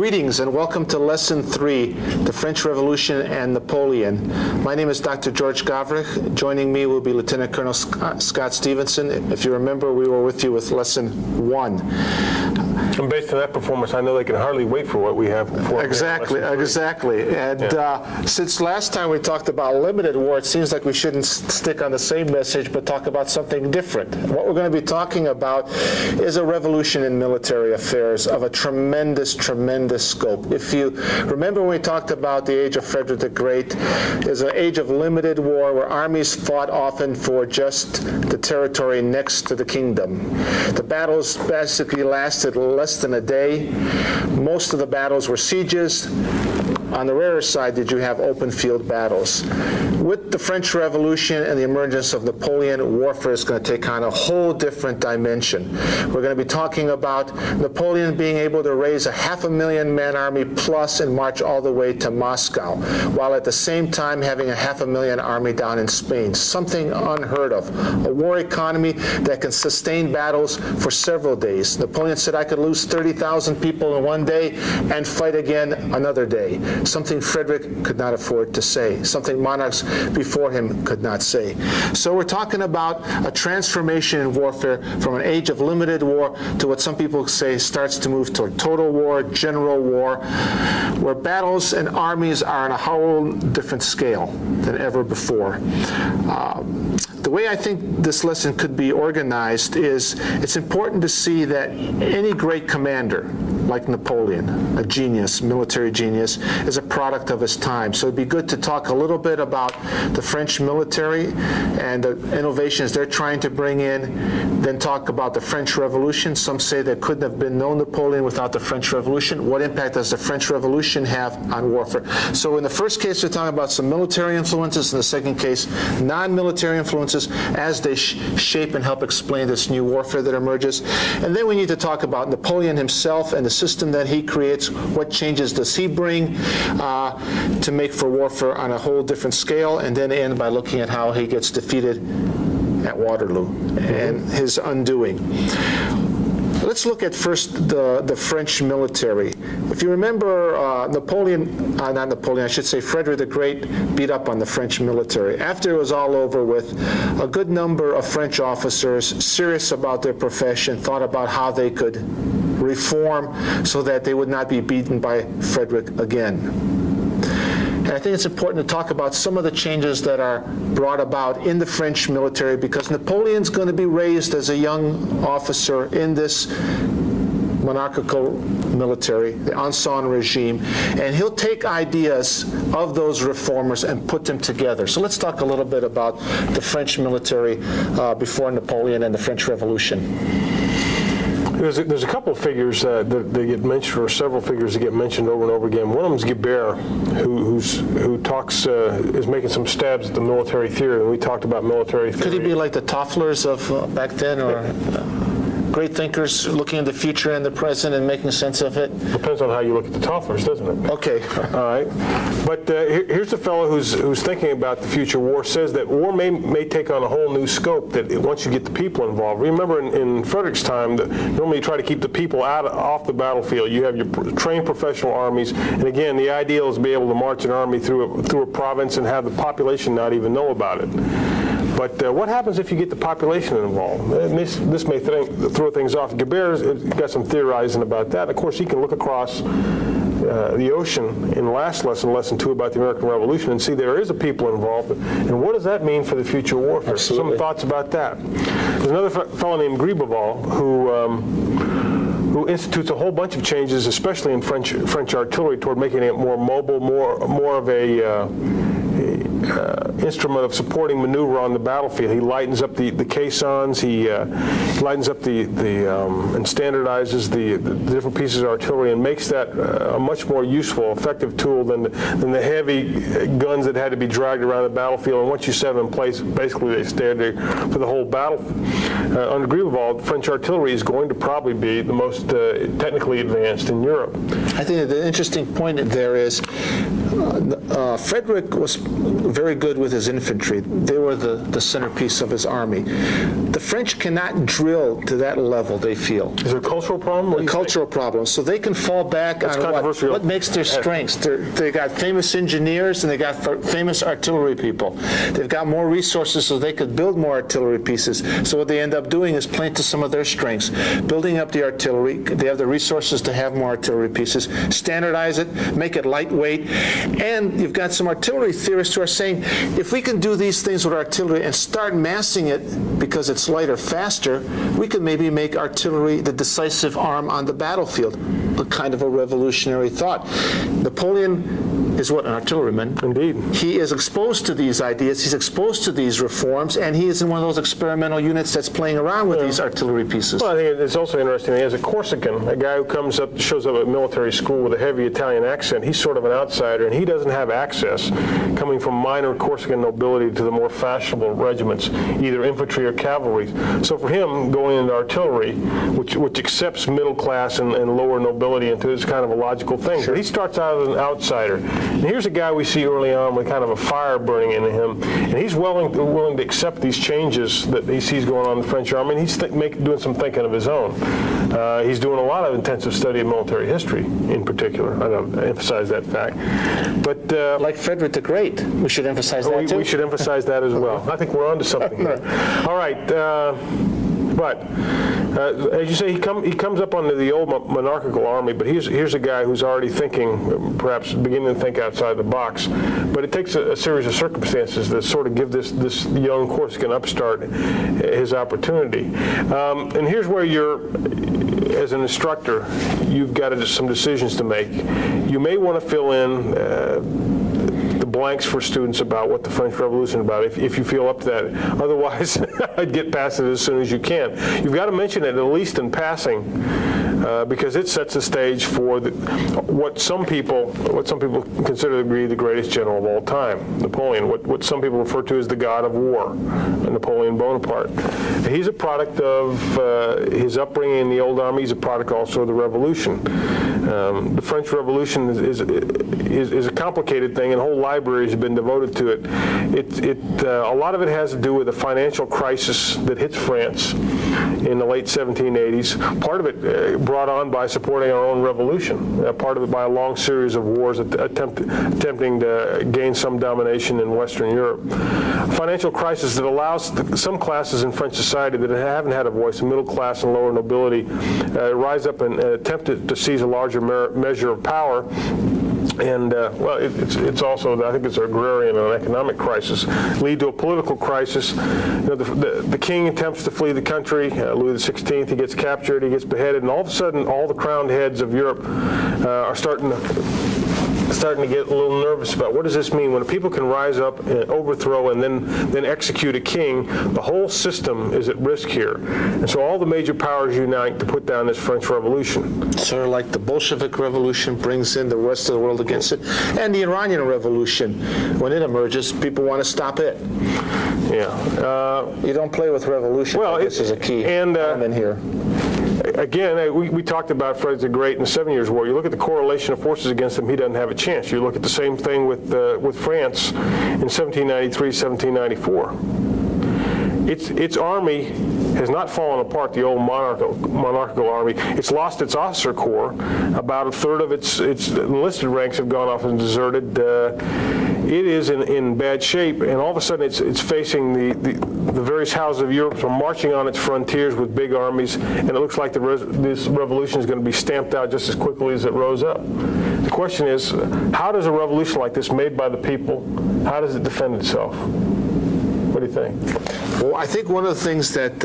Greetings and welcome to Lesson 3, The French Revolution and Napoleon. My name is Dr. George Gavrich. Joining me will be Lieutenant Colonel Scott Stevenson. If you remember, we were with you with Lesson 1. And based on that performance, I know they can hardly wait for what we have before. Exactly. And since last time we talked about limited war, it seems like we shouldn't stick on the same message, but talk about something different. What we're going to be talking about is a revolution in military affairs of a tremendous scope. If you remember when we talked about the age of Frederick the Great, is an age of limited war where armies fought often for just the territory next to the kingdom. The battles basically lasted less than a day. Most of the battles were sieges. On the rarer side, did you have open field battles. With the French Revolution and the emergence of Napoleon, warfare is going to take on a whole different dimension. We're going to be talking about Napoleon being able to raise a 500,000-man army plus and march all the way to Moscow, while at the same time having a 500,000 army down in Spain. Something unheard of. A war economy that can sustain battles for several days. Napoleon said, I could lose 30,000 people in one day and fight again another day. Something Frederick could not afford to say, something monarchs before him could not say. So we're talking about a transformation in warfare from an age of limited war to what some people say starts to move toward total war, general war, where battles and armies are on a whole different scale than ever before. The way I think this lesson could be organized is it's important to see that any great commander, like Napoleon, a genius, military genius, is a product of his time. So it'd be good to talk a little bit about the French military and the innovations they're trying to bring in, then talk about the French Revolution. Some say there couldn't have been no Napoleon without the French Revolution. What impact does the French Revolution have on warfare? So in the first case, we're talking about some military influences. In the second case, non-military influences as they shape and help explain this new warfare that emerges. And then we need to talk about Napoleon himself and the system that he creates. What changes does he bring to make for warfare on a whole different scale, and then end by looking at how he gets defeated at Waterloo and his undoing. Let's look at first the French military. If you remember, Frederick the Great beat up on the French military. After it was all over with, a good number of French officers, serious about their profession, thought about how they could reform so that they would not be beaten by Frederick again. And I think it's important to talk about some of the changes that are brought about in the French military, because Napoleon's going to be raised as a young officer in this monarchical military, the Ancien regime, and he'll take ideas of those reformers and put them together. So let's talk a little bit about the French military before Napoleon and the French Revolution. There's a couple of figures that get mentioned, or several figures that get mentioned over and over again. One of them is Guibert, who talks, is making some stabs at the military theory, and we talked about military theory. Could he be like the Tofflers of back then, or great thinkers looking at the future and the present and making sense of it? Depends on how you look at the Tofflers, doesn't it? Okay. All right. But here's a fellow who's thinking about the future war, says that war may take on a whole new scope that once you get the people involved. Remember in Frederick's time, normally you try to keep the people off the battlefield. You have your trained professional armies, and again, the ideal is to be able to march an army through a province and have the population not even know about it. But what happens if you get the population involved? This may throw things off. Guibert's got some theorizing about that. Of course, he can look across the ocean in the last lesson, Lesson 2, about the American Revolution, and see there is a people involved. And what does that mean for the future warfare? Absolutely. Some thoughts about that. There's another fellow named Gribeauval who institutes a whole bunch of changes, especially in French artillery, toward making it more mobile, more of a instrument of supporting maneuver on the battlefield. He lightens up the caissons. He lightens up and standardizes the different pieces of artillery and makes that a much more useful, effective tool than the heavy guns that had to be dragged around the battlefield. And once you set them in place, basically they stay there for the whole battle. Under Gribeauval, French artillery is going to probably be the most technically advanced in Europe. I think the interesting point there is Frederick was very good with his infantry. They were the centerpiece of his army. The French cannot drill to that level, they feel. Is it a cultural problem? A cultural problem. So they can fall back on what makes their strengths. They got famous engineers and they got famous artillery people. They've got more resources so they could build more artillery pieces. So what they end up doing is playing to some of their strengths, building up the artillery. They have the resources to have more artillery pieces, standardize it, make it lightweight, and you've got some artillery theorists who are saying if we can do these things with artillery and start massing it because it's lighter, faster, we could maybe make artillery the decisive arm on the battlefield. A kind of a revolutionary thought. Napoleon is what, an artilleryman? Indeed. He is exposed to these ideas, he's exposed to these reforms, and he is in one of those experimental units that's playing around with these artillery pieces. Well, I think it's also interesting, as a Corsican, a guy who shows up at military school with a heavy Italian accent, he's sort of an outsider, and he doesn't have access, coming from minor Corsican nobility to the more fashionable regiments, either infantry or cavalry. So for him, going into artillery, which accepts middle class and lower nobility into is kind of a logical thing. Sure. But he starts out as an outsider. And here's a guy we see early on with kind of a fire burning in him, and he's willing to accept these changes that he sees going on in the French army, and he's doing some thinking of his own. He's doing a lot of intensive study of military history, in particular. I don't emphasize that fact. But like Frederick the Great, we should emphasize that too. We should emphasize that as well. I think we're onto something here. All right. But as you say, he comes up under the old monarchical army, but here's a guy who's already thinking, perhaps beginning to think outside the box. But it takes a series of circumstances that sort of give this young Corsican upstart his opportunity. And here's where as an instructor, you've got some decisions to make. You may want to fill in blanks for students about what the French Revolution is about, if you feel up to that. Otherwise, I'd get past it as soon as you can. You've got to mention it at least in passing, because it sets the stage for what some people consider to be the greatest general of all time, Napoleon. What some people refer to as the god of war, Napoleon Bonaparte. He's a product of his upbringing in the old army. He's a product also of the Revolution. The French Revolution is a complicated thing, and whole libraries have been devoted to it. A lot of it has to do with the financial crisis that hits France in the late 1780s. Part of it brought on by supporting our own revolution. Part of it by a long series of wars attempting to gain some domination in Western Europe. A financial crisis that allows some classes in French society that haven't had a voice, middle class and lower nobility, rise up and attempt to seize a larger measure of power. And, well, it's also, I think it's an agrarian and an economic crisis, lead to a political crisis. You know, the king attempts to flee the country, Louis XVI, he gets captured, he gets beheaded, and all of a sudden, all the crowned heads of Europe are starting to get a little nervous about what does this mean when people can rise up and overthrow and then execute a king. The whole system is at risk here, and so all the major powers unite to put down this French Revolution. Sort of like the Bolshevik Revolution brings in the rest of the world against it, and the Iranian Revolution, when it emerges, people want to stop it. Yeah, you don't play with revolution. Well, this is a key element here. Again, we talked about Frederick the Great in the 7 Years' War. You look at the correlation of forces against him, he doesn't have a chance. You look at the same thing with France in 1793, 1794. Its army has not fallen apart, the old monarchical army. It's lost its officer corps. About a third of its enlisted ranks have gone off and deserted. It is in bad shape, and all of a sudden it's facing the various houses of Europe, are marching on its frontiers with big armies, and it looks like this revolution is going to be stamped out just as quickly as it rose up. The question is, how does a revolution like this, made by the people, how does it defend itself? What do you think? Well, I think one of the things that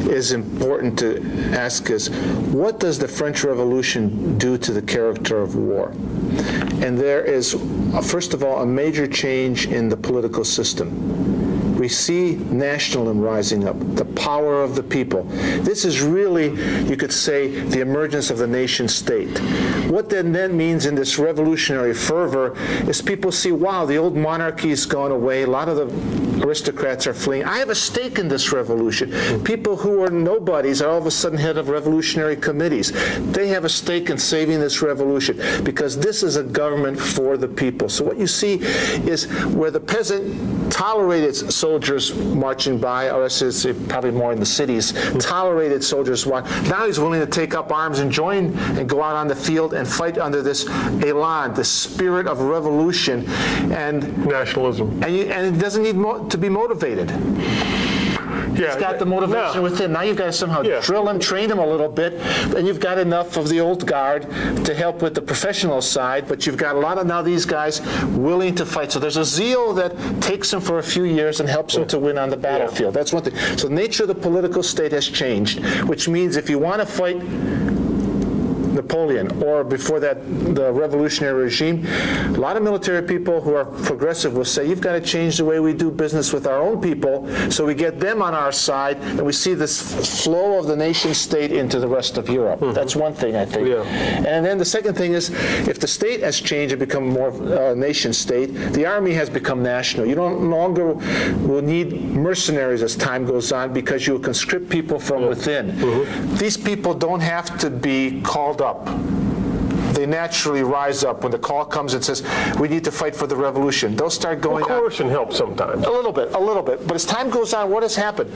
is important to ask is, what does the French Revolution do to the character of war? And there is, first of all, a major change in the political system. we see nationalism rising up, the power of the people. This is really, you could say, the emergence of the nation state. What then means in this revolutionary fervor is people see, wow, the old monarchy is gone away, a lot of the aristocrats are fleeing. I have a stake in this revolution. People who are nobodies are all of a sudden head of revolutionary committees. They have a stake in saving this revolution because this is a government for the people. So what you see is where the peasant tolerated soldiers marching by, or it's probably more in the cities, tolerated soldiers. Now he's willing to take up arms and join and go out on the field and fight under this elan, the spirit of revolution and nationalism. And it doesn't need to be motivated. Yeah, it's got the motivation within. Now you've got to somehow drill him, train him a little bit, and you've got enough of the old guard to help with the professional side, but you've got a lot of now these guys willing to fight. So there's a zeal that takes them for a few years and helps them to win on the battlefield. That's one thing. So the nature of the political state has changed, which means if you want to fight Napoleon, or before that, the revolutionary regime, a lot of military people who are progressive will say, you've got to change the way we do business with our own people, so we get them on our side, and we see this flow of the nation state into the rest of Europe. That's one thing, I think. And then the second thing is, if the state has changed and become more nation state, the army has become national. You no longer will need mercenaries as time goes on because you will conscript people from within. These people don't have to be called up. They naturally rise up when the call comes and says, we need to fight for the revolution. They'll start going out. Coercion helps sometimes. A little bit. But as time goes on, what has happened?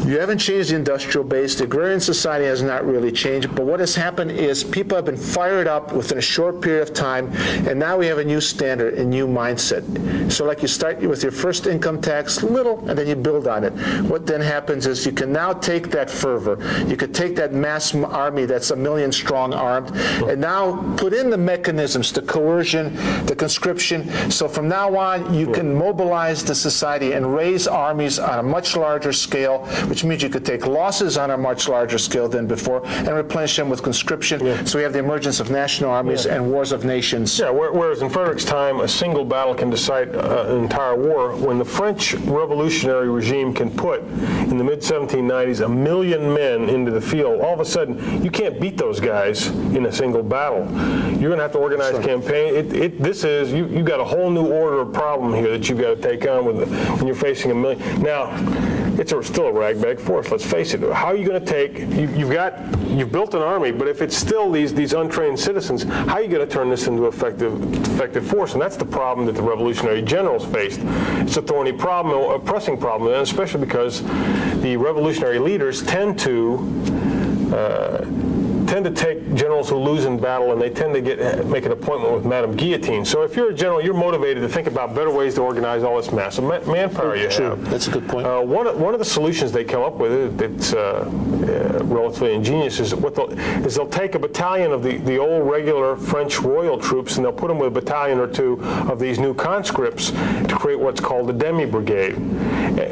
You haven't changed the industrial base. The agrarian society has not really changed. But what has happened is people have been fired up within a short period of time, and now we have a new standard, a new mindset. So like you start with your first income tax, little, and then you build on it. What then happens is you can now take that fervor. You could take that mass army that's 1 million strong armed, and now put in the mechanisms, the coercion, the conscription. So from now on, you can mobilize the society and raise armies on a much larger scale, which means you could take losses on a much larger scale than before and replenish them with conscription. So we have the emergence of national armies and wars of nations. Yeah, whereas in Frederick's time, a single battle can decide an entire war. When the French revolutionary regime can put, in the mid-1790s, 1 million men into the field, all of a sudden, you can't beat those guys in a single battle. You're going to have to organize a campaign. You've got a whole new order of problem here that you've got to take on when you're facing 1 million. Now, it's still a ragbag force, let's face it. How are you going to take, you've built an army, but if it's still these untrained citizens, how are you going to turn this into effective force? And that's the problem that the revolutionary generals faced. It's a thorny problem, a pressing problem, and especially because the revolutionary leaders tend to take generals who lose in battle, and they tend to make an appointment with Madame Guillotine. So if you're a general, you're motivated to think about better ways to organize all this massive manpower you have. That's a good point. One of the solutions they come up with that's relatively ingenious is they'll take a battalion of the old regular French royal troops, and they'll put them with a battalion or two of these new conscripts to create what's called the demi-brigade.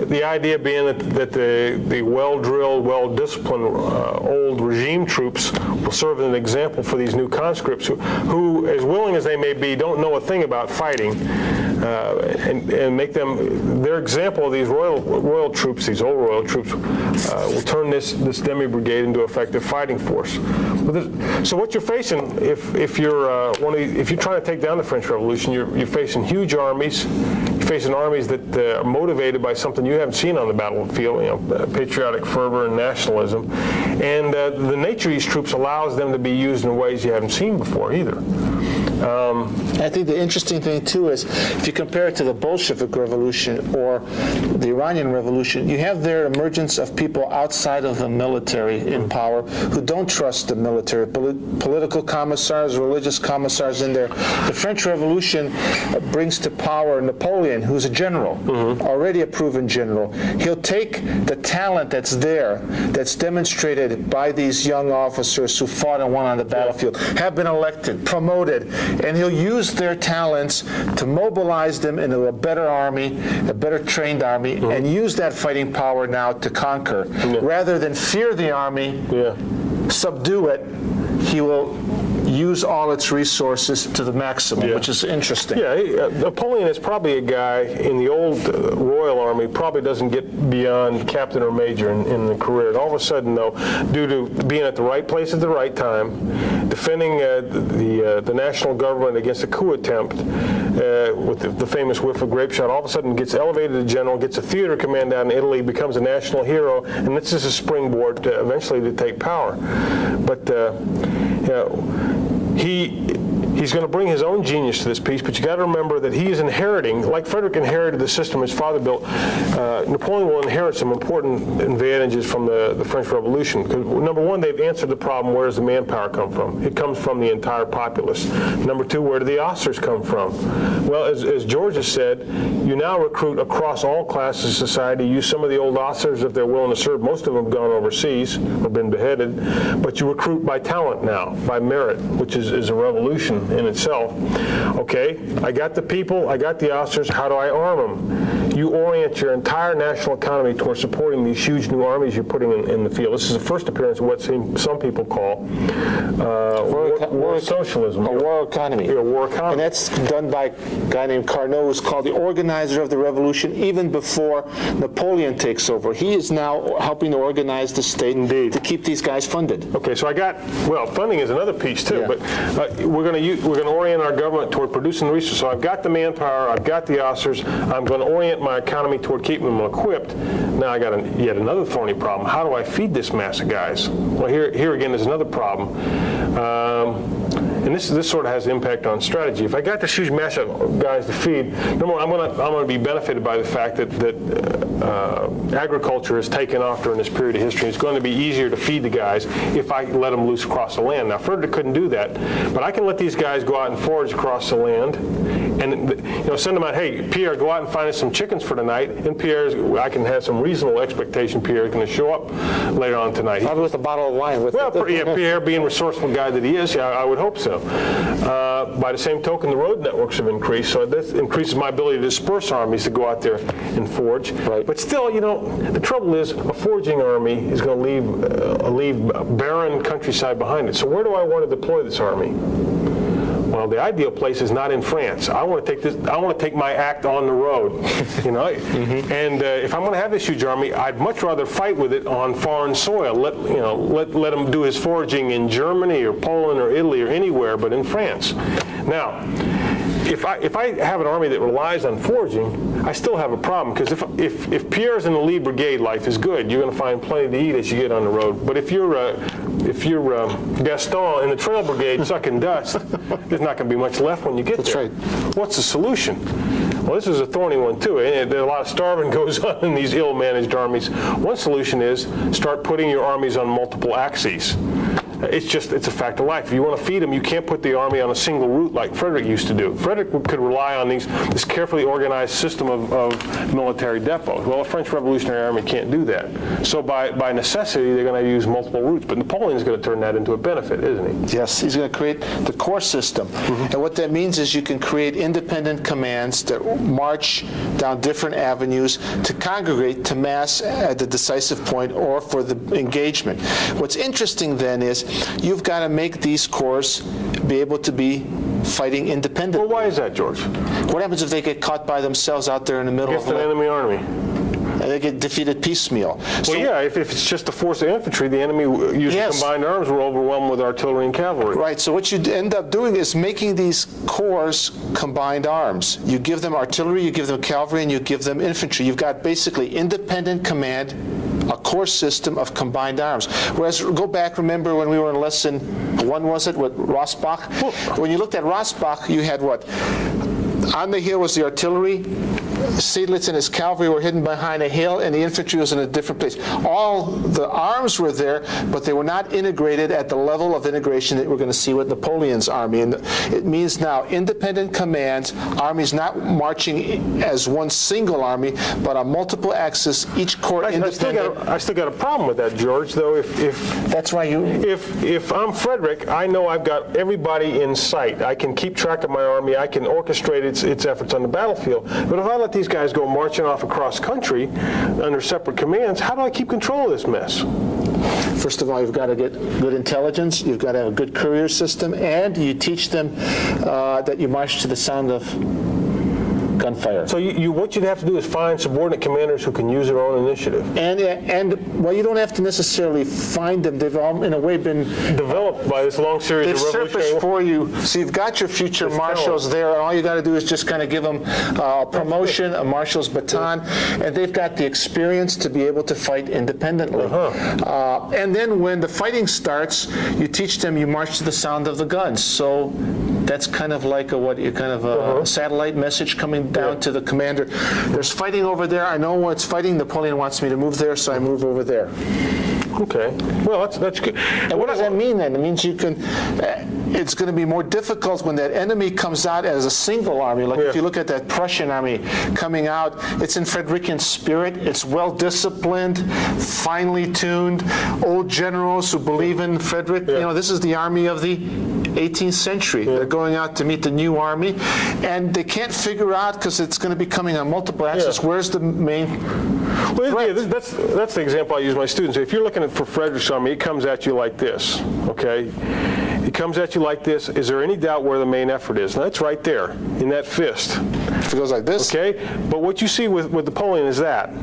The idea being that the well-drilled, well-disciplined old regime troops will serve as an example for these new conscripts who, as willing as they may be, don't know a thing about fighting, and make them their example of these royal troops, these old royal troops, will turn this demi-brigade into effective fighting force. So what you're facing, if you're trying to take down the French Revolution, you're facing huge armies. You're facing armies that are motivated by something you haven't seen on the battlefield, patriotic fervor and nationalism, and the nature of these troops allows them to be used in ways you haven't seen before either. I think the interesting thing, too, is if you compare it to the Bolshevik Revolution or the Iranian Revolution, you have their emergence of people outside of the military in power who don't trust the military, political commissars, religious commissars in there. The French Revolution brings to power Napoleon, who's a general, already a proven general. He'll take the talent that's there, that's demonstrated by these young officers who fought and won on the battlefield, have been elected, promoted, and he'll use their talents to mobilize them into a better army, a better trained army, and use that fighting power now to conquer. Rather than fear the army, subdue it, he will use all its resources to the maximum, which is interesting. Yeah, Napoleon is probably a guy in the old Royal Army, probably doesn't get beyond captain or major in the career. And all of a sudden, though, due to being at the right place at the right time, defending the national government against a coup attempt with the famous whiff of grape shot, all of a sudden gets elevated to general, gets a theater command down in Italy, becomes a national hero, and this is a springboard to eventually to take power. But he's going to bring his own genius to this piece, but you got to remember that he is inheriting, like Frederick inherited the system his father built, Napoleon will inherit some important advantages from the French Revolution. Because number one, they've answered the problem, where does the manpower come from? It comes from the entire populace. Number two, where do the officers come from? Well, as George has said, you now recruit across all classes of society. Use some of the old officers if they're willing to serve. Most of them have gone overseas or been beheaded. But you recruit by talent now, by merit, which is a revolution in itself. Okay, I got the people, I got the officers, how do I arm them? You orient your entire national economy towards supporting these huge new armies you're putting in the field. This is the first appearance of what some people call war socialism. A war economy. A war economy. And that's done by a guy named Carnot, who's called the organizer of the revolution, even before Napoleon takes over. He is now helping to organize the state to keep these guys funded. Okay, so funding is another piece too, but we're going to orient our government toward producing the resources. So I've got the manpower, I've got the officers, I'm going to orient my economy toward keeping them equipped. Now I got yet another thorny problem. How do I feed this mass of guys? Well, here again is another problem. And this sort of has an impact on strategy. If I got this huge mass of guys to feed, number one, I'm going to be benefited by the fact that agriculture has taken off during this period of history. It's going to be easier to feed the guys if I let them loose across the land. Now, Frederick couldn't do that, but I can let these guys go out and forage across the land, and send them out. Hey, Pierre, go out and find us some chickens for tonight. And I can have some reasonable expectation Pierre is going to show up later on tonight. Probably with a bottle of wine. Pierre, being a resourceful guy that he is, I would hope so. By the same token, the road networks have increased, so this increases my ability to disperse armies to go out there and forage. Right. But still, the trouble is a foraging army is going to leave barren countryside behind it. So where do I want to deploy this army? Well, the ideal place is not in France. I want to take my act on the road, And if I'm going to have this huge army, I'd much rather fight with it on foreign soil. Let him do his foraging in Germany or Poland or Italy or anywhere, but in France. Now, if I have an army that relies on foraging, I still have a problem, because if Pierre's in the lead brigade, life is good. You're going to find plenty to eat as you get on the road. But if you're Gaston in the trail brigade sucking dust, there's not going to be much left when you get there. That's right. What's the solution? Well, this is a thorny one too. A lot of starving goes on in these ill-managed armies. One solution is start putting your armies on multiple axes. It's a fact of life. If you want to feed them, you can't put the army on a single route like Frederick used to do. Frederick could rely on this carefully organized system of military depots. Well, a French Revolutionary Army can't do that. So by necessity, they're going to use multiple routes. But Napoleon's going to turn that into a benefit, isn't he? Yes, he's going to create the corps system. And what that means is you can create independent commands that march down different avenues to congregate, to mass at the decisive point or for the engagement. What's interesting then is you've got to make these corps be able to be fighting independently. Well, why is that, George? What happens if they get caught by themselves out there in the middle against of an enemy army? And they get defeated piecemeal. Well, yeah, if it's just a force of infantry, the enemy using combined arms will overwhelm with artillery and cavalry. Right, so what you end up doing is making these corps combined arms. You give them artillery, you give them cavalry, and you give them infantry. You've got basically independent command, a corps system of combined arms. Whereas, go back, remember when we were in lesson 1, was it, with Rossbach? When you looked at Rossbach, you had what? On the hill was the artillery, Seydlitz and his cavalry were hidden behind a hill, and the infantry was in a different place. All the arms were there, but they were not integrated at the level of integration that we're going to see with Napoleon's army. And it means now independent commands, armies not marching as one single army, but on multiple axes, each corps independent. I still got a problem with that, George, though. That's why If I'm Frederick, I know I've got everybody in sight. I can keep track of my army. I can orchestrate it its efforts on the battlefield. But if I let these guys go marching off across country under separate commands, how do I keep control of this mess? First of all, you've got to get good intelligence, you've got to have a good courier system, and you teach them that you march to the sound of gunfire. So what you'd have to do is find subordinate commanders who can use their own initiative. And well, you don't have to necessarily find them. They've all, in a way, been developed by this long series of revolutionary. They've surfaced for you. So you've got your future marshals there, and all you got to do is just kind of give them a promotion, a marshal's baton, and they've got the experience to be able to fight independently. And then when the fighting starts, you teach them you march to the sound of the guns. So that's kind of like a satellite message coming down to the commander. There's fighting over there. I know what's fighting. Napoleon wants me to move there, so I move over there. Okay. Well, that's good. And what does that mean then? It means you can. It's going to be more difficult when that enemy comes out as a single army. Like if you look at that Prussian army coming out, it's in Frederican spirit. It's well disciplined, finely tuned, old generals who believe in Frederick. You know, this is the army of the 18th century. They're going out to meet the new army, and they can't figure out, because it's going to be coming on multiple axes, where's the main threat? That's the example I use with my students. If you're looking for Frederick's army, it comes at you like this, okay? It comes at you like this. Is there any doubt where the main effort is? Now, it's right there in that fist. If it goes like this. Okay? But what you see with Napoleon is that.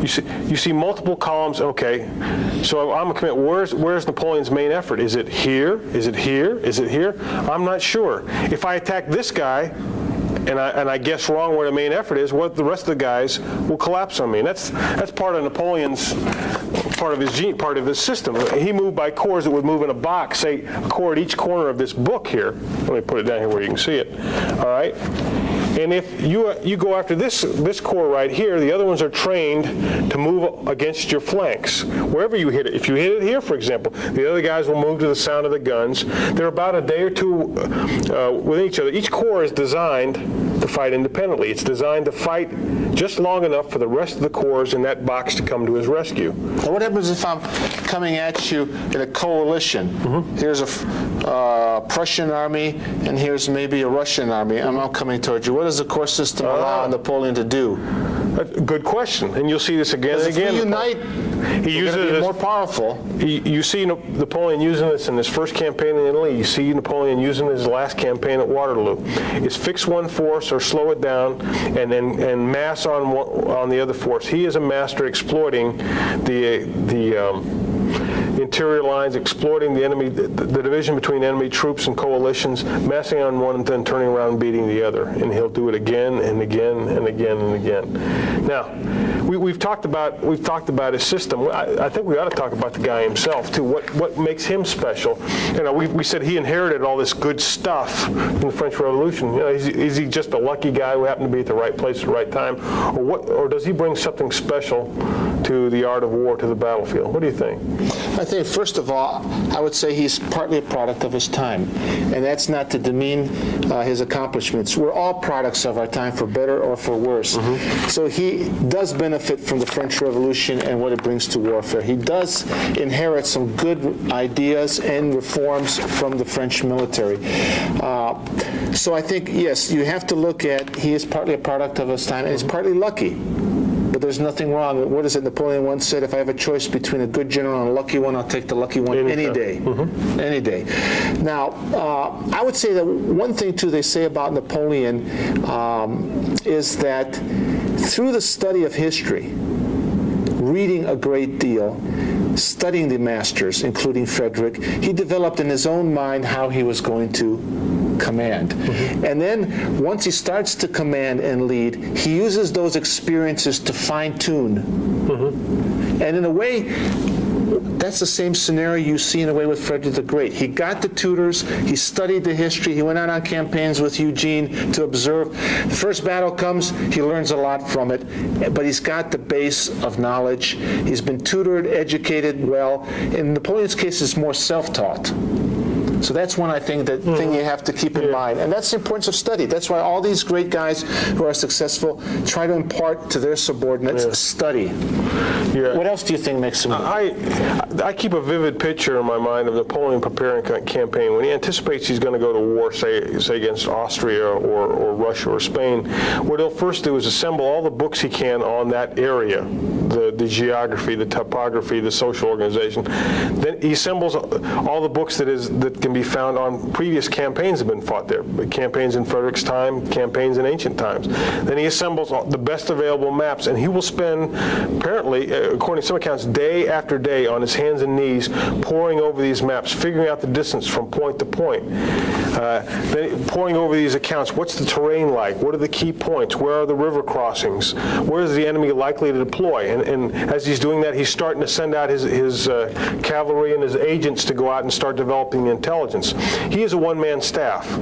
You see multiple columns. Okay, so I'm a commander. Where's Napoleon's main effort? Is it here? Is it here? Is it here? I'm not sure. If I attack this guy, and I guess wrong where the main effort is, what the rest of the guys will collapse on me. And that's part of Napoleon's part of his system. He moved by corps that would move in a box, say a corps at each corner of this book here. Let me put it down here where you can see it. All right. And if you go after this corps right here, the other ones are trained to move against your flanks, wherever you hit it. If you hit it here, for example, the other guys will move to the sound of the guns. They're about a day or two with each other. Each corps is designed to fight independently. It's designed to fight just long enough for the rest of the corps in that box to come to his rescue. Now what happens if I'm coming at you in a coalition? Here's a Prussian army, and here's maybe a Russian army. I'm coming towards you. What does the corps system allow Napoleon to do? Good question, and you'll see this again and again. If we unite, he uses it more powerful. You see Napoleon using this in his first campaign in Italy. You see Napoleon using his last campaign at Waterloo. Is fix one force or slow it down, and mass on the other force. He is a master exploiting the interior lines, exploiting the enemy, the division between enemy troops and coalitions, massing on one and then turning around and beating the other. And he'll do it again and again and again and again. Now, we've talked about his system. I think we ought to talk about the guy himself too. What makes him special? You know, we said he inherited all this good stuff from the French Revolution. You know, is he just a lucky guy who happened to be at the right place at the right time, or does he bring something special to the art of war, to the battlefield? What do you think? I think, first of all, I would say he's partly a product of his time, and that's not to demean his accomplishments. We're all products of our time, for better or for worse. So he does benefit from the French Revolution and what it brings to warfare. He does inherit some good ideas and reforms from the French military. So I think, yes, you have to look at, he is partly a product of his time, and he's partly lucky. But there's nothing wrong. What is it Napoleon once said? If I have a choice between a good general and a lucky one, I'll take the lucky one any day. Any day. Now, I would say that one thing, too, they say about Napoleon is that through the study of history, reading a great deal, studying the masters, including Frederick, he developed in his own mind how he was going to command. And then once he starts to command and lead, he uses those experiences to fine-tune. And in a way, that's the same scenario you see in a way with Frederick the Great. He got the tutors, he studied the history, he went out on campaigns with Eugene to observe. The first battle comes, he learns a lot from it, but he's got the base of knowledge. He's been tutored, educated well. In Napoleon's case, it's more self-taught. So that's one, I think, thing you have to keep in mind. And that's the importance of study. That's why all these great guys who are successful try to impart to their subordinates study. Yeah. What else do you think makes him? I keep a vivid picture in my mind of Napoleon preparing a campaign. When he anticipates he's going to go to war, say against Austria or Russia or Spain, what he'll first do is assemble all the books he can on that area, the geography, the topography, the social organization. Then he assembles all the books that can be found on previous campaigns that have been fought there, campaigns in Frederick's time, campaigns in ancient times. Then he assembles the best available maps, and he will spend, apparently, according to some accounts, day after day on his hands and knees poring over these maps, figuring out the distance from point to point. Then poring over these accounts, what's the terrain like? What are the key points? Where are the river crossings? Where is the enemy likely to deploy? And as he's doing that, he's starting to send out his cavalry and his agents to go out and start developing the intelligence. He is a one-man staff.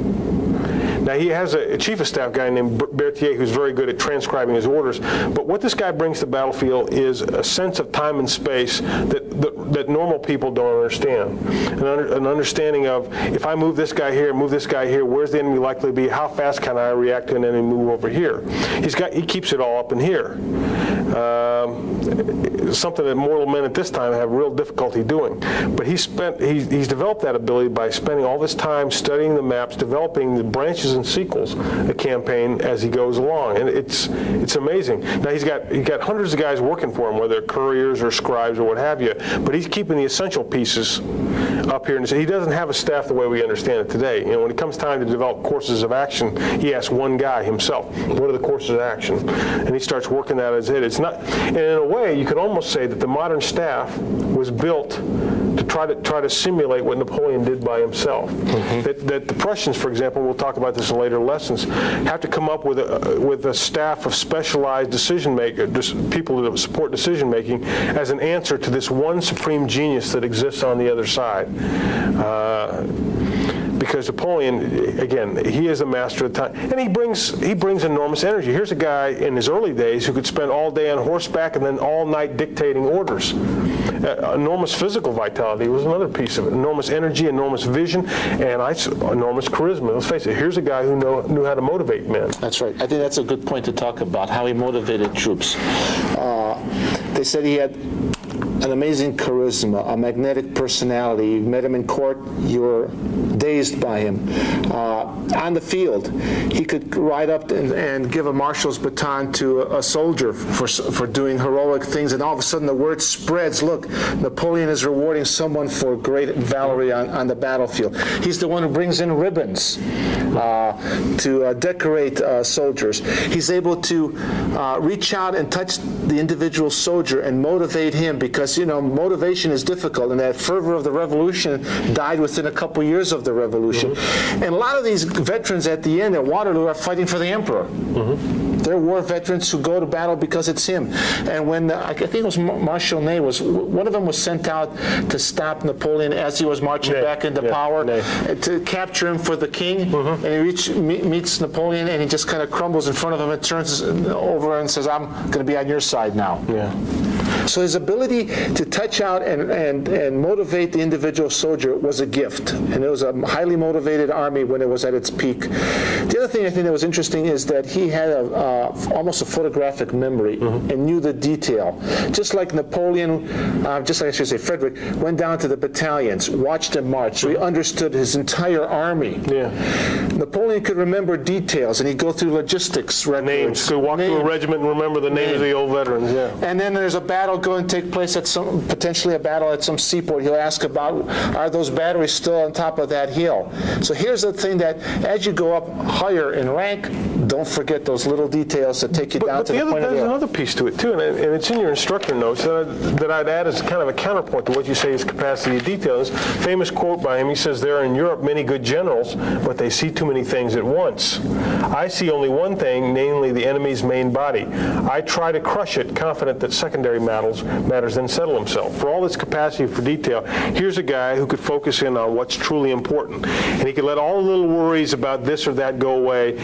Now, he has a chief of staff guy named Berthier who's very good at transcribing his orders, but what this guy brings to the battlefield is a sense of time and space that normal people don't understand. An understanding of, if I move this guy here, where's the enemy likely to be? How fast can I react to an enemy move over here? He keeps it all up in here. Something that mortal men at this time have real difficulty doing. But he's developed that ability by spending all this time studying the maps, developing the branches and sequels a campaign as he goes along, and it's amazing. Now he's got hundreds of guys working for him, whether they're couriers or scribes or what have you, but he's keeping the essential pieces up here. And he doesn't have a staff the way we understand it today. You know, when it comes time to develop courses of action, he asks one guy himself, what are the courses of action? And he starts working that as it. It's not, and in a way, you could almost say that the modern staff was built to try to simulate what Napoleon did by himself. Mm-hmm. That the Prussians, for example, we'll talk about this in later lessons, have to come up with a staff of specialized decision makers, people that support decision making, as an answer to this one supreme genius that exists on the other side. Because Napoleon, again, he is a master of time, and he brings enormous energy. Here's a guy in his early days who could spend all day on horseback and then all night dictating orders. Enormous physical vitality was another piece of it. Enormous energy, enormous vision, and enormous charisma. Let's face it, here's a guy who knew how to motivate men. That's right. I think that's a good point to talk about, how he motivated troops. They said he had an amazing charisma, a magnetic personality. You met him in court, you were dazed by him. On the field, he could ride up and give a marshal's baton to a soldier for doing heroic things, and all of a sudden the word spreads, look, Napoleon is rewarding someone for great valor on the battlefield. He's the one who brings in ribbons to decorate soldiers. He's able to reach out and touch the individual soldier and motivate him, because, you know, motivation is difficult, and that fervor of the revolution died within a couple years of the revolution. Mm-hmm. And a lot of these veterans at the end at Waterloo are fighting for the emperor. Mm-hmm. They're war veterans who go to battle because it's him. And when I think it was Marshal Ney, one of them was sent out to stop Napoleon as he was marching back into power, to capture him for the king. Mm-hmm. And he meets Napoleon, and he just kind of crumbles in front of him and turns over and says, I'm going to be on your side now. Yeah. So his ability to touch out and motivate the individual soldier was a gift. And it was a highly motivated army when it was at its peak. The other thing I think that was interesting is that he had almost a photographic memory, mm-hmm. and knew the detail. Just like Napoleon, just like I should say Frederick, went down to the battalions, watched them march, so he understood his entire army. Yeah. Napoleon could remember details, and he'd go through logistics records. Names. Could walk through a regiment and remember the names of the old veterans. Yeah. And then there's a battle going to take place at potentially a battle at some seaport. He'll ask about, are those batteries still on top of that hill? So here's the thing, that as you go up higher in rank, don't forget those little details that take you down to the point of the hill. There's another piece to it too, and it's in your instructor notes that I'd add as kind of a counterpoint to what you say is capacity of detail. This famous quote by him, he says, there are in Europe many good generals, but they see too many things at once. I see only one thing, namely the enemy's main body. I try to crush it, confident that secondary matters matters then settle himself. For all this capacity for detail, here's a guy who could focus in on what's truly important. And he could let all the little worries about this or that go away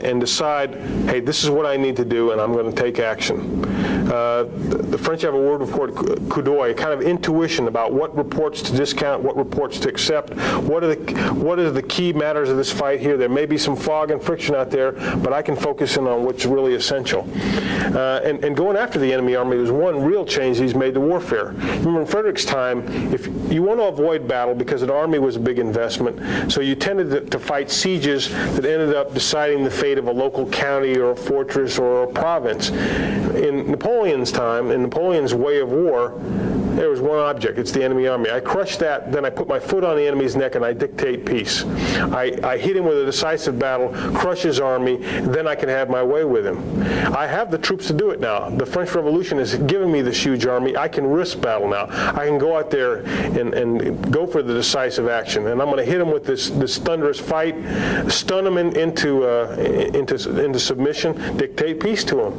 and decide, hey, this is what I need to do, and I'm going to take action. The French have a word for it, coup d'oeil, kind of intuition about what reports to discount, what reports to accept, what are the key matters of this fight here. There may be some fog and friction out there, but I can focus in on what's really essential. And going after the enemy army was one real change he's made to warfare. Remember, in Frederick's time, if you want to avoid battle because an army was a big investment, so you tended to fight sieges that ended up deciding the fate of a local county or a fortress or a province. In Napoleon's time, in Napoleon's way of war, there was one object. It's the enemy army. I crush that, then I put my foot on the enemy's neck and I dictate peace. I hit him with a decisive battle, crush his army, then I can have my way with him. I have the troops to do it now. The French Revolution has given me this huge army. I can risk battle now. I can go out there and go for the decisive action. And I'm going to hit him with this thunderous fight, stun him into submission, dictate peace to him.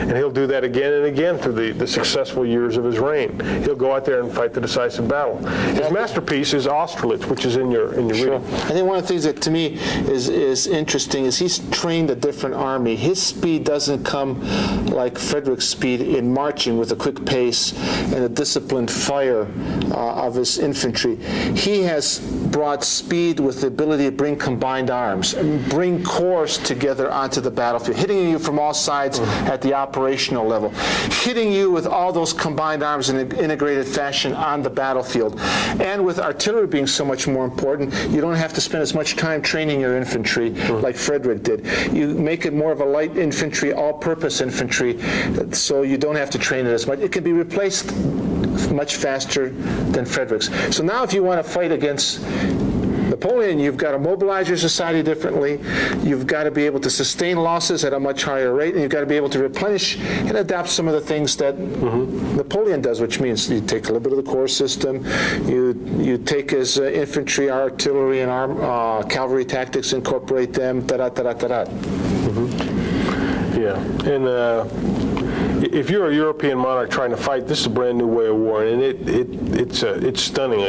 And he'll do that again and again through the successful years of his reign. He'll go out there and fight the decisive battle. His masterpiece is Austerlitz, which is in your reading. I think one of the things that to me is interesting is he's trained a different army. His speed doesn't come like Frederick's speed in marching with a quick pace and a disciplined fire of his infantry. He has brought speed with the ability to bring combined arms, bring corps together onto the battlefield, hitting you from all sides at the operational level, hitting you with all those combined arms in an integrated fashion on the battlefield. And with artillery being so much more important, you don't have to spend as much time training your infantry like Frederick did. You make it more of a light infantry, all-purpose infantry, so you don't have to train it as much. It can be replaced much faster than Frederick's. So now if you want to fight against Napoleon, you've got to mobilize your society differently, you've got to be able to sustain losses at a much higher rate, and you've got to be able to replenish and adapt some of the things that Napoleon does, which means you take a little bit of the corps system, you take his infantry, artillery, and cavalry tactics, incorporate them, da-da-da-da-da-da. Yeah, and if you're a European monarch trying to fight, this is a brand new way of war, and it's stunning.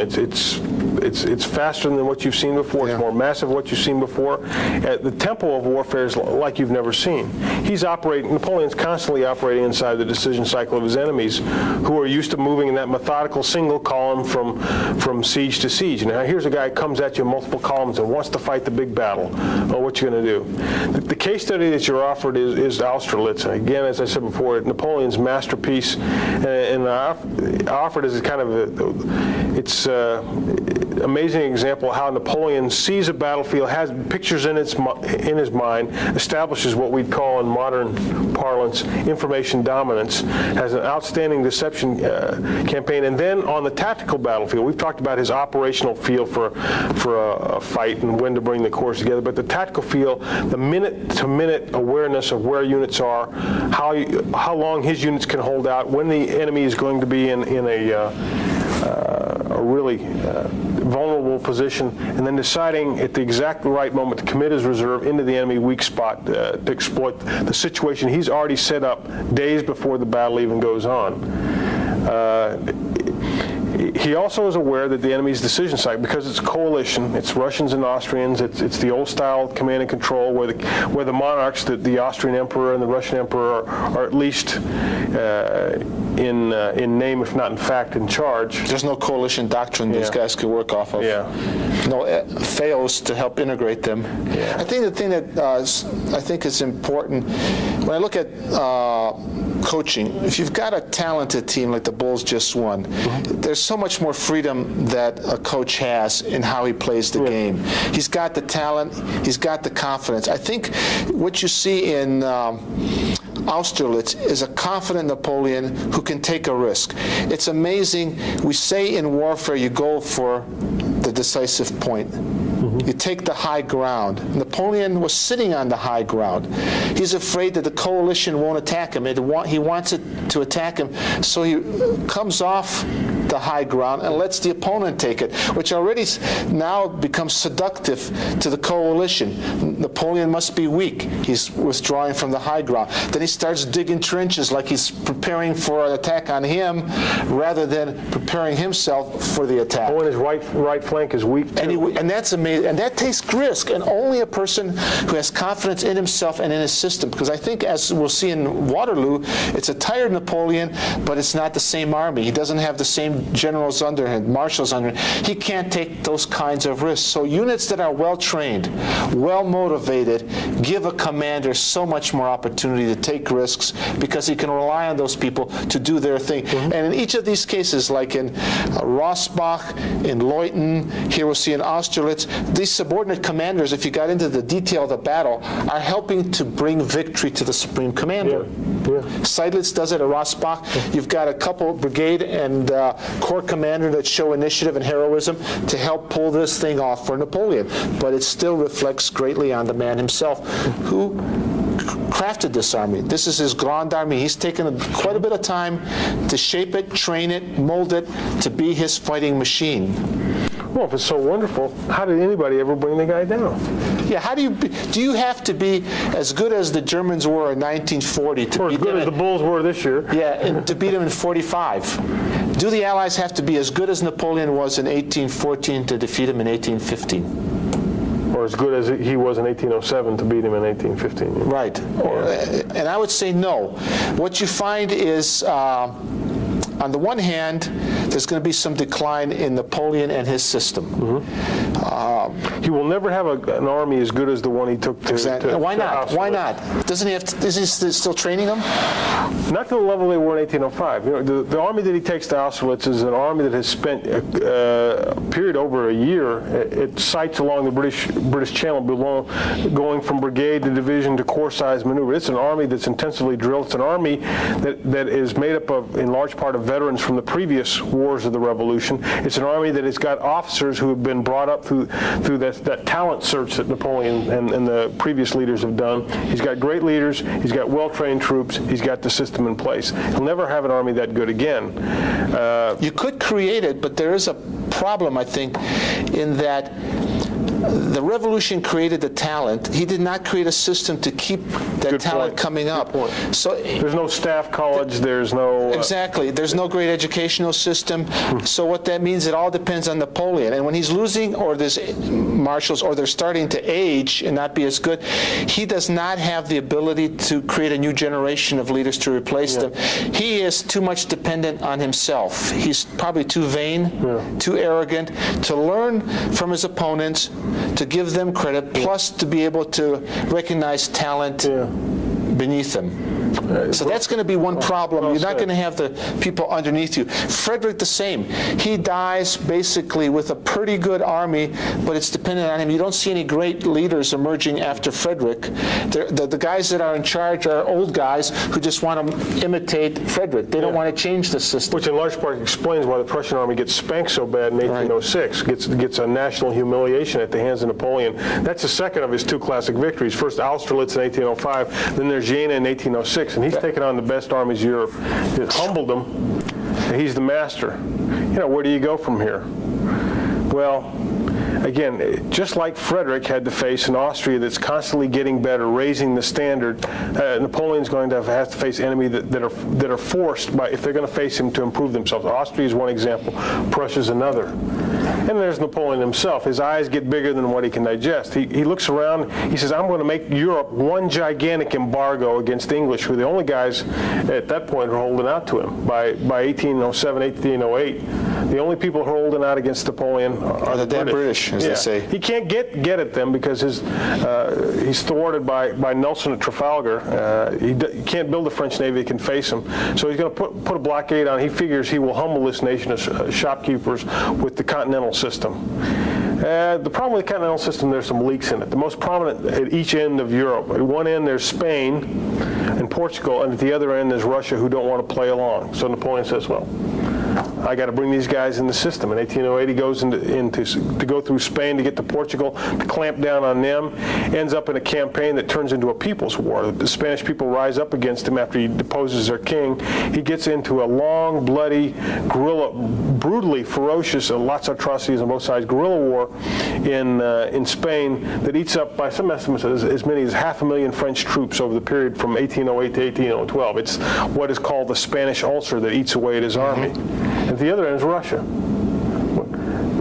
It's faster than what you've seen before. Yeah. It's more massive than what you've seen before. The tempo of warfare is like you've never seen. Napoleon's constantly operating inside the decision cycle of his enemies, who are used to moving in that methodical single column from siege to siege. Now here's a guy who comes at you in multiple columns and wants to fight the big battle. Oh, what you going to do? The case study that you're offered is Austerlitz. Again, as I said before, Napoleon's masterpiece, and offered as a kind of it's amazing example of how Napoleon sees a battlefield, has pictures in his mind, establishes what we'd call in modern parlance information dominance, has an outstanding deception campaign, and then on the tactical battlefield, we've talked about his operational feel for a fight and when to bring the corps together, but the tactical feel, the minute-to-minute awareness of where units are, how long his units can hold out, when the enemy is going to be in a really vulnerable position, and then deciding at the exact right moment to commit his reserve into the enemy weak spot to exploit the situation he's already set up days before the battle even goes on. He also is aware that the enemy's decision cycle, because it's a coalition, it's Russians and Austrians, it's the old style command and control where the monarchs, the Austrian emperor and the Russian emperor are at least in name, if not in fact, in charge. There's no coalition doctrine these guys could work off of. Yeah. No fails to help integrate them. Yeah. I think the thing that I think is important, when I look at coaching, if you've got a talented team like the Bulls just won, there's so much more freedom that a coach has in how he plays the game. He's got the talent, he's got the confidence. I think what you see in Austerlitz is a confident Napoleon who can take a risk. It's amazing. We say in warfare you go for the decisive point. You take the high ground. Napoleon was sitting on the high ground. He's afraid that the coalition won't attack him. He wants it to attack him, so he comes off the high ground and lets the opponent take it, which already now becomes seductive to the coalition. Napoleon must be weak. He's withdrawing from the high ground. Then he starts digging trenches like he's preparing for an attack on him rather than preparing himself for the attack. Oh, and his right flank is weak too. And that's amazing. And that takes risk, and only a person who has confidence in himself and in his system. Because I think, as we'll see in Waterloo, it's a tired Napoleon, but it's not the same army. He doesn't have the same generals under him, marshals under him. He can't take those kinds of risks. So units that are well trained, well motivated, give a commander so much more opportunity to take risks because he can rely on those people to do their thing. And in each of these cases, like in Rossbach, in Leuthen, here we'll see in Austerlitz, these subordinate commanders, if you got into the detail of the battle, are helping to bring victory to the supreme commander. Seydlitz does it at Rossbach. You've got a couple brigade and corps commander that show initiative and heroism to help pull this thing off for Napoleon. But it still reflects greatly on the man himself, who crafted this army. This is his Grande Armée. He's taken quite a bit of time to shape it, train it, mold it to be his fighting machine. Well, if it's so wonderful, how did anybody ever bring the guy down? Yeah, how do you have to be as good as the Germans were in 1940 to or beat as good them as the Bulls were this year? Yeah, and to beat them in 45. Do the Allies have to be as good as Napoleon was in 1814 to defeat him in 1815? Or as good as he was in 1807 to beat him in 1815. Right. And I would say no. What you find is, on the one hand, there's going to be some decline in Napoleon and his system. He will never have an army as good as the one he took to Exactly. Why not? Austerlitz. Why not? Doesn't he have? Is he still training them? Not to the level they were in 1805. You know, the army that he takes to Austerlitz is an army that has spent a period over a year at sites along the British Channel, going from brigade to division to corps-size maneuver. It's an army that's intensively drilled. It's an army that is made up of, in large part, of veterans from the previous wars of the Revolution. It's an army that has got officers who have been brought up through that talent search that Napoleon and the previous leaders have done. He's got great leaders. He's got well-trained troops. He's got the system in place. He'll never have an army that good again. You could create it, but there is a problem, I think, in that the Revolution created the talent. He did not create a system to keep that Good talent point. coming Good up. point. So there's no staff college. There's no exactly. There's no great educational system. So what that means, it all depends on Napoleon. And when he's losing, or there's marshals, or they're starting to age and not be as good, he does not have the ability to create a new generation of leaders to replace them. He is too much dependent on himself. He's probably too vain, too arrogant to learn from his opponents, to give them credit, plus to be able to recognize talent beneath them. So that's going to be one problem. You're not going to have the people underneath you. Frederick the same. He dies basically with a pretty good army, but it's dependent on him. You don't see any great leaders emerging after Frederick. The guys that are in charge are old guys who just want to imitate Frederick. They don't want to change the system. Which in large part explains why the Prussian army gets spanked so bad in 1806, gets a national humiliation at the hands of Napoleon. That's the second of his two classic victories. First Austerlitz in 1805, then there's Jena in 1806, and he's taken on the best armies of Europe. It humbled them. He's the master. You know, where do you go from here? Well, again, just like Frederick had to face an Austria that's constantly getting better, raising the standard, Napoleon's going to have to face enemies that are forced by, if they're going to face him, to improve themselves. Austria is one example. Prussia's another. And there's Napoleon himself. His eyes get bigger than what he can digest. He looks around. He says, I'm going to make Europe one gigantic embargo against the English, who are the only guys at that point who are holding out to him. By 1807, 1808, the only people who are holding out against Napoleon are the damn British, as they say. He can't get at them because he's thwarted by Nelson at Trafalgar. He can't build a French navy that can face him. So he's going to put a blockade on. He figures he will humble this nation of shopkeepers with the continental system. The problem with the continental system, there's some leaks in it. The most prominent at each end of Europe. At one end there's Spain and Portugal, and at the other end there's Russia, who don't want to play along. So Napoleon says, well, I got to bring these guys in the system. In 1808, he goes to go through Spain to get to Portugal, to clamp down on them, ends up in a campaign that turns into a people's war. The Spanish people rise up against him after he deposes their king. He gets into a long, bloody, guerrilla, brutally ferocious, lots of atrocities on both sides, guerrilla war in Spain that eats up, by some estimates, as many as 500,000 French troops over the period from 1808 to 1812. It's what is called the Spanish ulcer that eats away at his army. At the other end is Russia.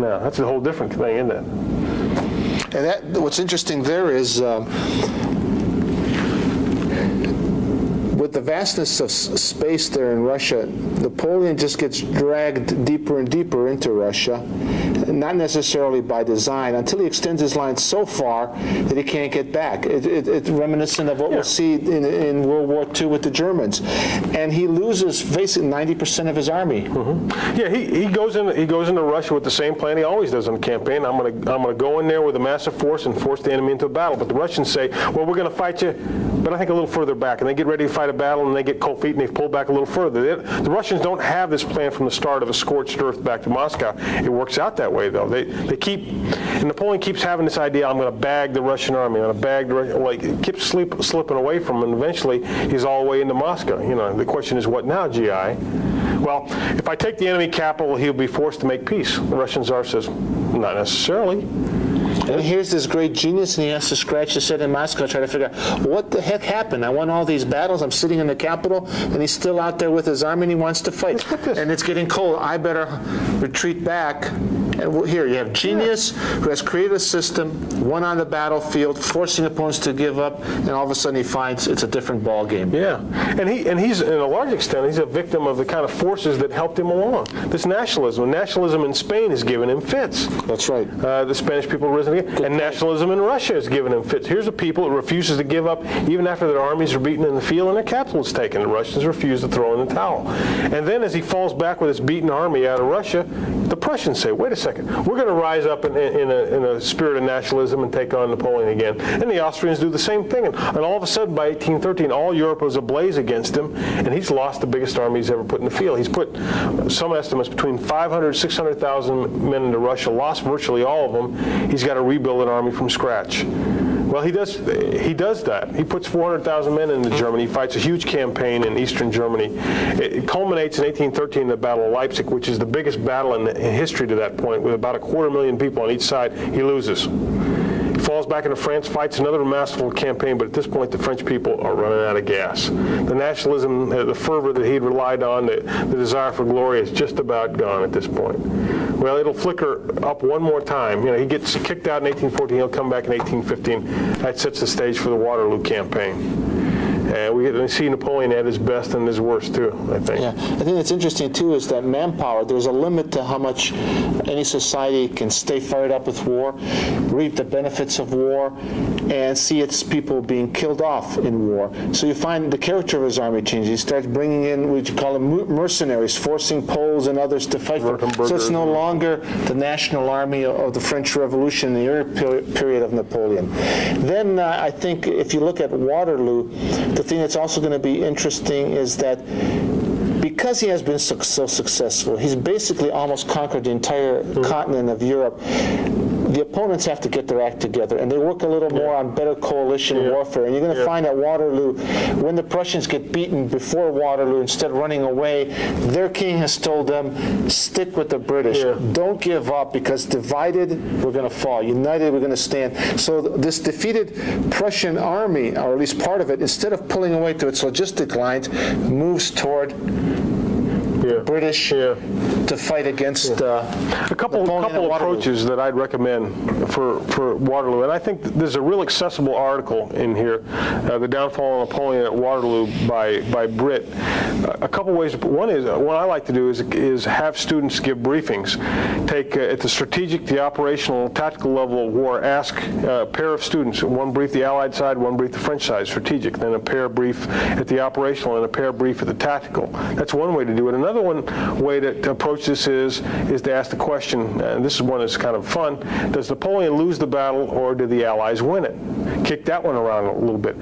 Now, that's a whole different thing, isn't it? And what's interesting there is with the vastness of space there in Russia, Napoleon just gets dragged deeper and deeper into Russia, not necessarily by design, until he extends his line so far that he can't get back. It's reminiscent of what we'll see in World War II with the Germans. And he loses basically 90% of his army. Yeah, he goes into Russia with the same plan he always does on the campaign. I'm gonna go in there with a massive force and force the enemy into a battle. But the Russians say, well, we're going to fight you, but I think a little further back. And they get ready to fight a battle, and they get cold feet, and they pull back a little further. The Russians don't have this plan from the start of a scorched earth back to Moscow. It works out that way, though. And Napoleon keeps having this idea, I'm going to bag the Russian army. I'm going to bag the Russian, like, it keeps slipping away from him, and eventually he's all the way into Moscow. You know, the question is, what now, GI? Well, if I take the enemy capital, he'll be forced to make peace. The Russian Tsar says, not necessarily. And here's this great genius, and he has to scratch his head in Moscow, try to figure out what the heck happened. I won all these battles. I'm sitting in the capital, and he's still out there with his army, and he wants to fight. And it's getting cold. I better retreat back. And here you have genius who has created a system, won on the battlefield, forcing opponents to give up, and all of a sudden he finds it's a different ball game. Yeah, and he's in a large extent he's a victim of the kind of forces that helped him along. This nationalism in Spain has given him fits. That's right. The Spanish people have risen again, and nationalism in Russia has given him fits. Here's a people that refuses to give up even after their armies are beaten in the field and their capital is taken. The Russians refuse to throw in the towel. And then as he falls back with his beaten army out of Russia, the Prussians say, wait a second, we're going to rise up in a spirit of nationalism and take on Napoleon again. And the Austrians do the same thing. And all of a sudden, by 1813, all Europe was ablaze against him, and he's lost the biggest army he's ever put in the field. He's put, some estimates, between 500,000 600,000 men into Russia, lost virtually all of them. He's got to rebuild an army from scratch. Well, he does that. He puts 400,000 men into Germany. He fights a huge campaign in eastern Germany. It culminates in 1813 in the Battle of Leipzig, which is the biggest battle in history to that point, with about 250,000 people on each side. He loses. He falls back into France, fights another masterful campaign, but at this point the French people are running out of gas. The nationalism, the fervor that he'd relied on, the desire for glory is just about gone at this point. Well, it'll flicker up one more time. You know, he gets kicked out in 1814, he'll come back in 1815. That sets the stage for the Waterloo campaign. And we see Napoleon at his best and his worst, too, I think. Yeah, I think that's interesting, too, is that manpower, there's a limit to how much any society can stay fired up with war, reap the benefits of war, and see its people being killed off in war. So you find the character of his army changes. He starts bringing in what you call them mercenaries, forcing Poles and others to fight for him. So it's no longer the national army of the French Revolution in the early period of Napoleon. Then I think if you look at Waterloo, the thing that's also going to be interesting is that because he has been so successful, he's basically almost conquered the entire continent of Europe. The opponents have to get their act together, and they work a little more on better coalition warfare. And you're going to find at Waterloo, when the Prussians get beaten before Waterloo, instead of running away, their king has told them, stick with the British. Don't give up, because divided, we're going to fall. United, we're going to stand. So this defeated Prussian army, or at least part of it, instead of pulling away to its logistic lines, moves toward British to fight against a couple approaches that I'd recommend for Waterloo, and I think there's a real accessible article in here, The Downfall of Napoleon at Waterloo by Britt. A couple ways. One is, what I like to do is have students give briefings. Take at the strategic, the operational, tactical level of war, ask a pair of students, one brief the Allied side, one brief the French side, strategic, then a pair brief at the operational and a pair brief at the tactical. That's one way to do it. Another Another way to approach this is to ask the question, and this is one that's kind of fun, does Napoleon lose the battle or did the Allies win it? Kick that one around a little bit.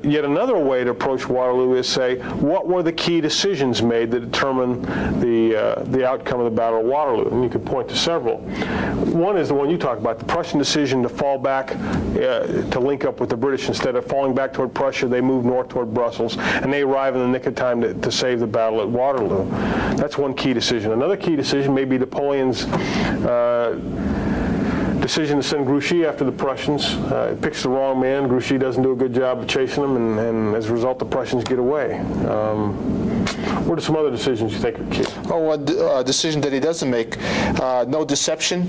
Yet another way to approach Waterloo is say, what were the key decisions made that determined the outcome of the Battle of Waterloo? And you could point to several. One is the one you talked about, the Prussian decision to fall back to link up with the British. Instead of falling back toward Prussia, they moved north toward Brussels, and they arrive in the nick of time to save the battle at Waterloo. That's one key decision. Another key decision may be Napoleon's decision to send Grouchy after the Prussians. It picks the wrong man. Grouchy doesn't do a good job of chasing them, and as a result, the Prussians get away. What are some other decisions you think are key? Oh, a decision that he doesn't make, no deception.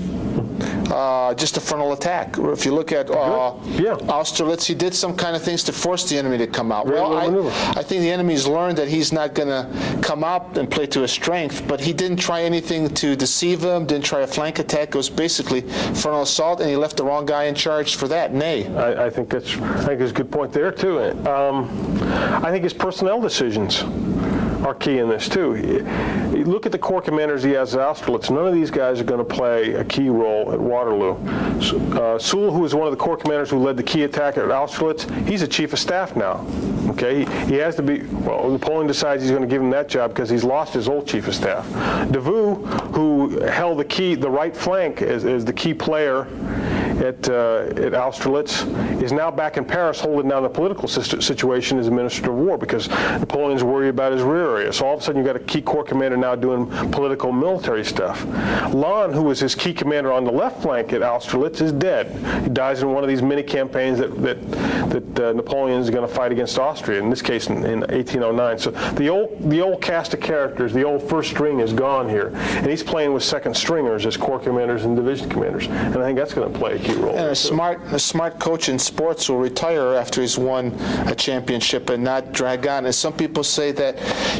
Just a frontal attack. If you look at Austerlitz, he did some kind of things to force the enemy to come out. I think the enemy's learned that he's not going to come out and play to his strength, but he didn't try anything to deceive them, didn't try a flank attack. It was basically frontal assault, and he left the wrong guy in charge for that. I think there's a good point there, too. I think his personnel decisions are key in this too. You look at the corps commanders he has at Austerlitz. None of these guys are going to play a key role at Waterloo. Soult, who was one of the corps commanders who led the key attack at Austerlitz, he's a chief of staff now. Okay, he has to be. Well, Napoleon decides he's going to give him that job because he's lost his old chief of staff. Davout, who held the right flank as the key player at Austerlitz, is now back in Paris holding down the political situation as a minister of war because Napoleon's worried about his rear area. So all of a sudden you've got a key corps commander now doing political military stuff. Lannes, who was his key commander on the left flank at Austerlitz, is dead. He dies in one of these mini campaigns that Napoleon is going to fight against Austria, in this case in 1809. So the old cast of characters, the old first string is gone here. And he's playing with second stringers as corps commanders and division commanders. And I think that's going to play a key role. And a smart coach in sports will retire after he's won a championship and not drag on. And some people say that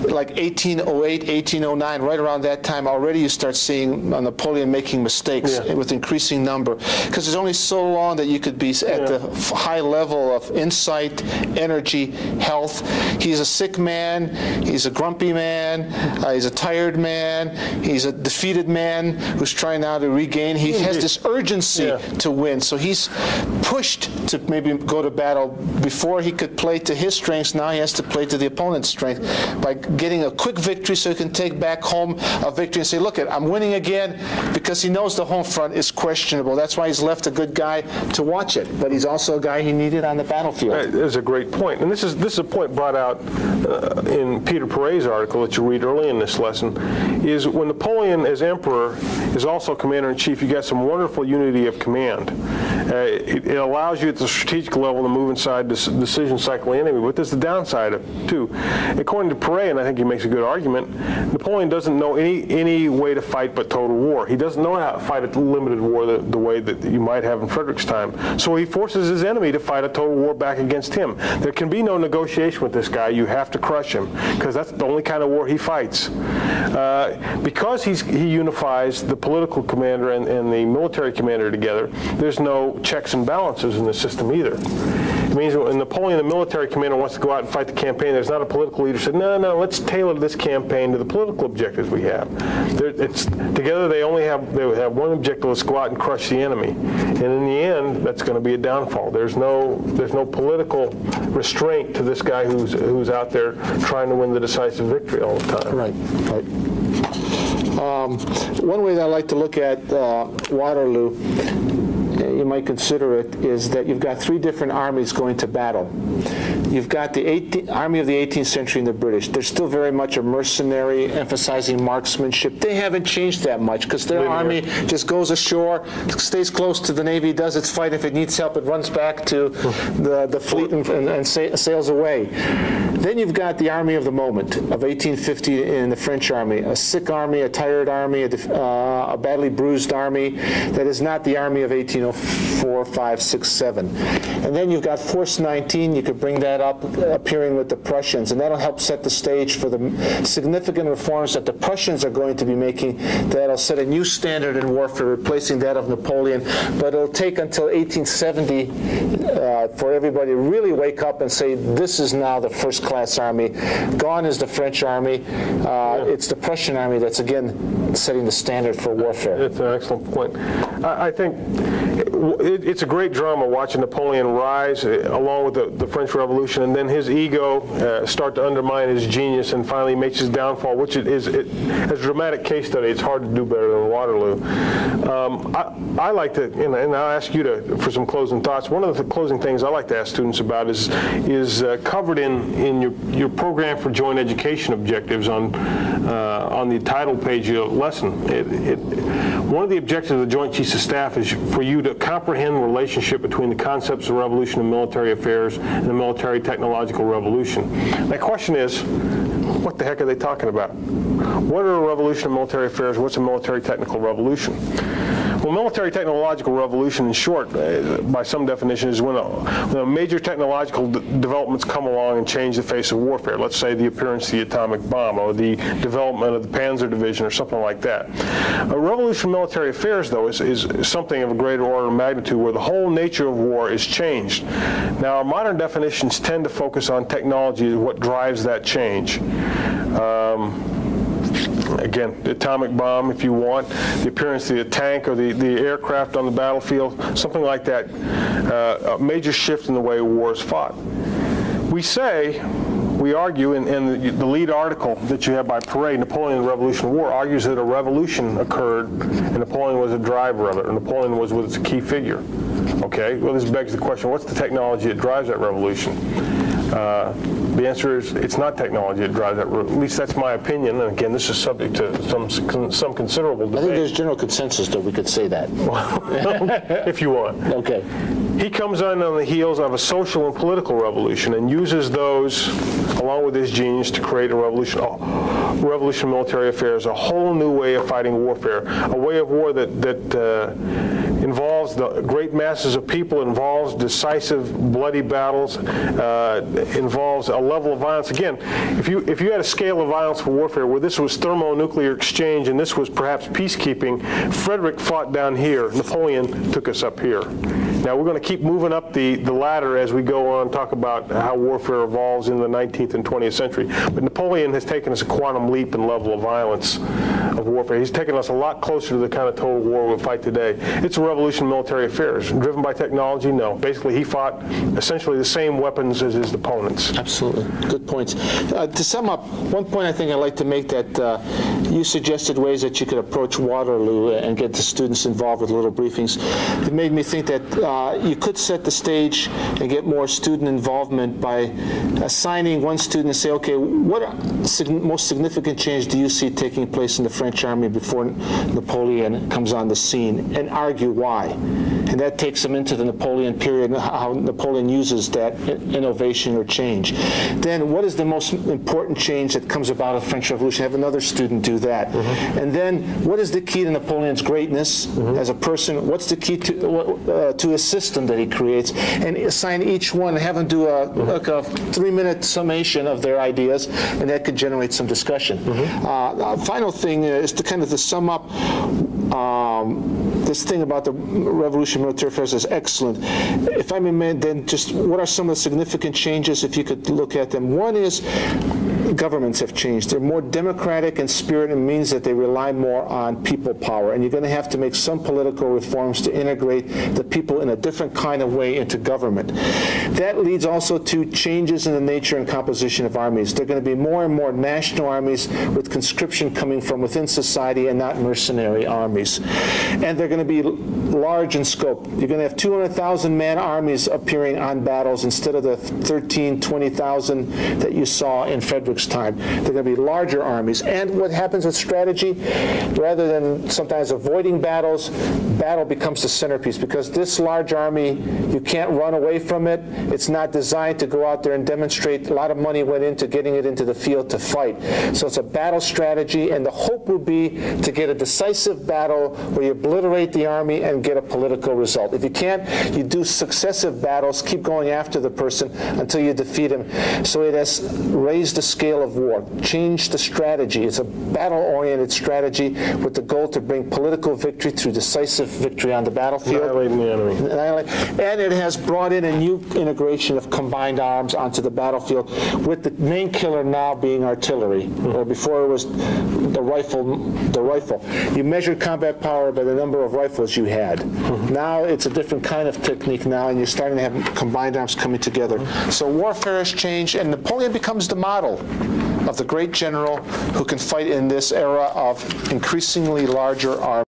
like 1808, 1809, right around that time, already you start seeing Napoleon making mistakes with increasing number. Because there's only so long that you could be at the high level of insight, energy, health. He's a sick man. He's a grumpy man. He's a tired man. He's a defeated man who's trying now to regain. He has this urgency to win. So he's pushed to maybe go to battle. Before he could play to his strengths, now he has to play to the opponent's strength by getting a quick victory so he can take back home a victory and say, look, I'm winning again, because he knows the home front is questionable. That's why he's left a good guy to watch it. But he's also a guy he needed on the battlefield. That's a great point. And this is a point brought out in Peter Paret's article that you read early in this lesson, is when Napoleon as emperor is also commander-in-chief, you got some wonderful unity of command. It allows you at the strategic level to move inside the decision cycle of the enemy, but there's the downside of it too. According to Paret, and I think he makes a good argument, Napoleon doesn't know any way to fight but total war. He doesn't know how to fight a limited war the way that you might have in Frederick's time. So he forces his enemy to fight a total war back against him. There can be no negotiation with this guy. You have to crush him, because that's the only kind of war he fights. Because he unifies the political commander and the military commander together, there's no checks and balances in the system either. It means when Napoleon, the military commander, wants to go out and fight the campaign, there's not a political leader who said, no, let's tailor this campaign to the political objectives we have. Together they have one objective: let's go out and crush the enemy. And in the end, that's going to be a downfall. There's no political restraint to this guy who's out there trying to win the decisive victory all the time. Right. One way that I like to look at Waterloo, you might consider it, is that you've got three different armies going to battle. You've got the army of the 18th century and the British. They're still very much a mercenary, emphasizing marksmanship. They haven't changed that much, because their army just goes ashore, stays close to the Navy, does its fight. If it needs help, it runs back to the fleet and sails away. Then you've got the army of the moment of 1850 in the French army, a sick army, a tired army, a badly bruised army that is not the army of 1809. 4, 5, 6, 7. And then you've got Force 19, you could bring that up, appearing with the Prussians, and that'll help set the stage for the significant reforms that the Prussians are going to be making that'll set a new standard in warfare, replacing that of Napoleon. But it'll take until 1870 for everybody to really wake up and say, this is now the first-class army. Gone is the French army. It's the Prussian army that's, again, setting the standard for warfare. It's an excellent point. I think it's a great drama watching Napoleon rise along with the French Revolution, and then his ego start to undermine his genius, and finally makes his downfall, which as a dramatic case study, it's hard to do better than Waterloo. I like to, and I'll ask you for some closing thoughts. One of the closing things I like to ask students about is covered in your program for joint education objectives on the title page of your lesson. One of the objectives of the Joint Chiefs of Staff is for you to comprehend the relationship between the concepts of revolution and military affairs and the military technological revolution. My question is, what the heck are they talking about? What are a revolution and military affairs? What's a military technical revolution? Well, military technological revolution, in short, by some definition, is when major technological developments come along and change the face of warfare. Let's say the appearance of the atomic bomb or the development of the Panzer Division or something like that. A revolution in military affairs, though, is something of a greater order of magnitude where the whole nature of war is changed. Now, our modern definitions tend to focus on technology as what drives that change. Again, the atomic bomb, if you want, the appearance of the tank or the aircraft on the battlefield, something like that, a major shift in the way war is fought. We argue, in the lead article that you have by Parade, Napoleon and the Revolution War, argues that a revolution occurred and Napoleon was a driver of it, or Napoleon was a key figure. Okay, well, this begs the question, what's the technology that drives that revolution? The answer is it's not technology that drives that. At least that's my opinion. And again, this is subject to some considerable debate. I think there's general consensus that we could say that. If you want. Okay. He comes on the heels of a social and political revolution and uses those, along with his genius, to create a revolution. Revolution in military affairs, a whole new way of fighting warfare, a way of war that involves the great masses of people, involves decisive, bloody battles, involves a level of violence. Again, if you had a scale of violence for warfare where this was thermonuclear exchange and this was perhaps peacekeeping, Frederick fought down here. Napoleon took us up here. Now, we're going to keep moving up the ladder as we go on, talk about how warfare evolves in the 19th and 20th century. But Napoleon has taken us a quantum leap in level of violence of warfare. He's taken us a lot closer to the kind of total war we fight today. It's a revolution in military affairs. Driven by technology? No. Basically, he fought essentially the same weapons as his opponents. Absolutely. Good points. To sum up, one point I think I'd like to make that you suggested ways that you could approach Waterloo and get the students involved with little briefings. It made me think that you could set the stage and get more student involvement by assigning one student and say, okay, what most significant change do you see taking place in the French army before Napoleon comes on the scene, and argue why. And that takes them into the Napoleon period and how Napoleon uses that innovation or change. Then what is the most important change that comes about of the French Revolution? Have another student do that. And then what is the key to Napoleon's greatness as a person? What's the key to a system that he creates? And assign each one, have them do a 3-minute summation of their ideas, and that could generate some discussion. Final thing is to kind of sum up this thing about the revolution in military affairs is excellent. If I may, then just what are some of the significant changes, if you could look at them? One is governments have changed. They're more democratic in spirit, and means that they rely more on people power. And you're going to have to make some political reforms to integrate the people in a different kind of way into government. That leads also to changes in the nature and composition of armies. There are going to be more and more national armies with conscription coming from within society and not mercenary armies. And they're going to be large in scope. You're going to have 200,000 man armies appearing on battles instead of the 13,000, 20,000 that you saw in Frederick's time. They're going to be larger armies. And what happens with strategy, rather than sometimes avoiding battles, battle becomes the centerpiece, because this large army, you can't run away from it. It's not designed to go out there and demonstrate. A lot of money went into getting it into the field to fight. So it's a battle strategy, and the hope would be to get a decisive battle where you obliterate the army and get a political result. If you can't, you do successive battles, keep going after the person until you defeat him. So it has raised the scale of war, changed the strategy. It's a battle-oriented strategy with the goal to bring political victory through decisive victory on the battlefield. Annihilating the enemy. And it has brought in a new integration of combined arms onto the battlefield, with the main killer now being artillery, or before it was the rifle. You measured combat power by the number of rifles you had. Now it's a different kind of technique now, and you're starting to have combined arms coming together. So warfare has changed, and Napoleon becomes the model of the great general who can fight in this era of increasingly larger armies.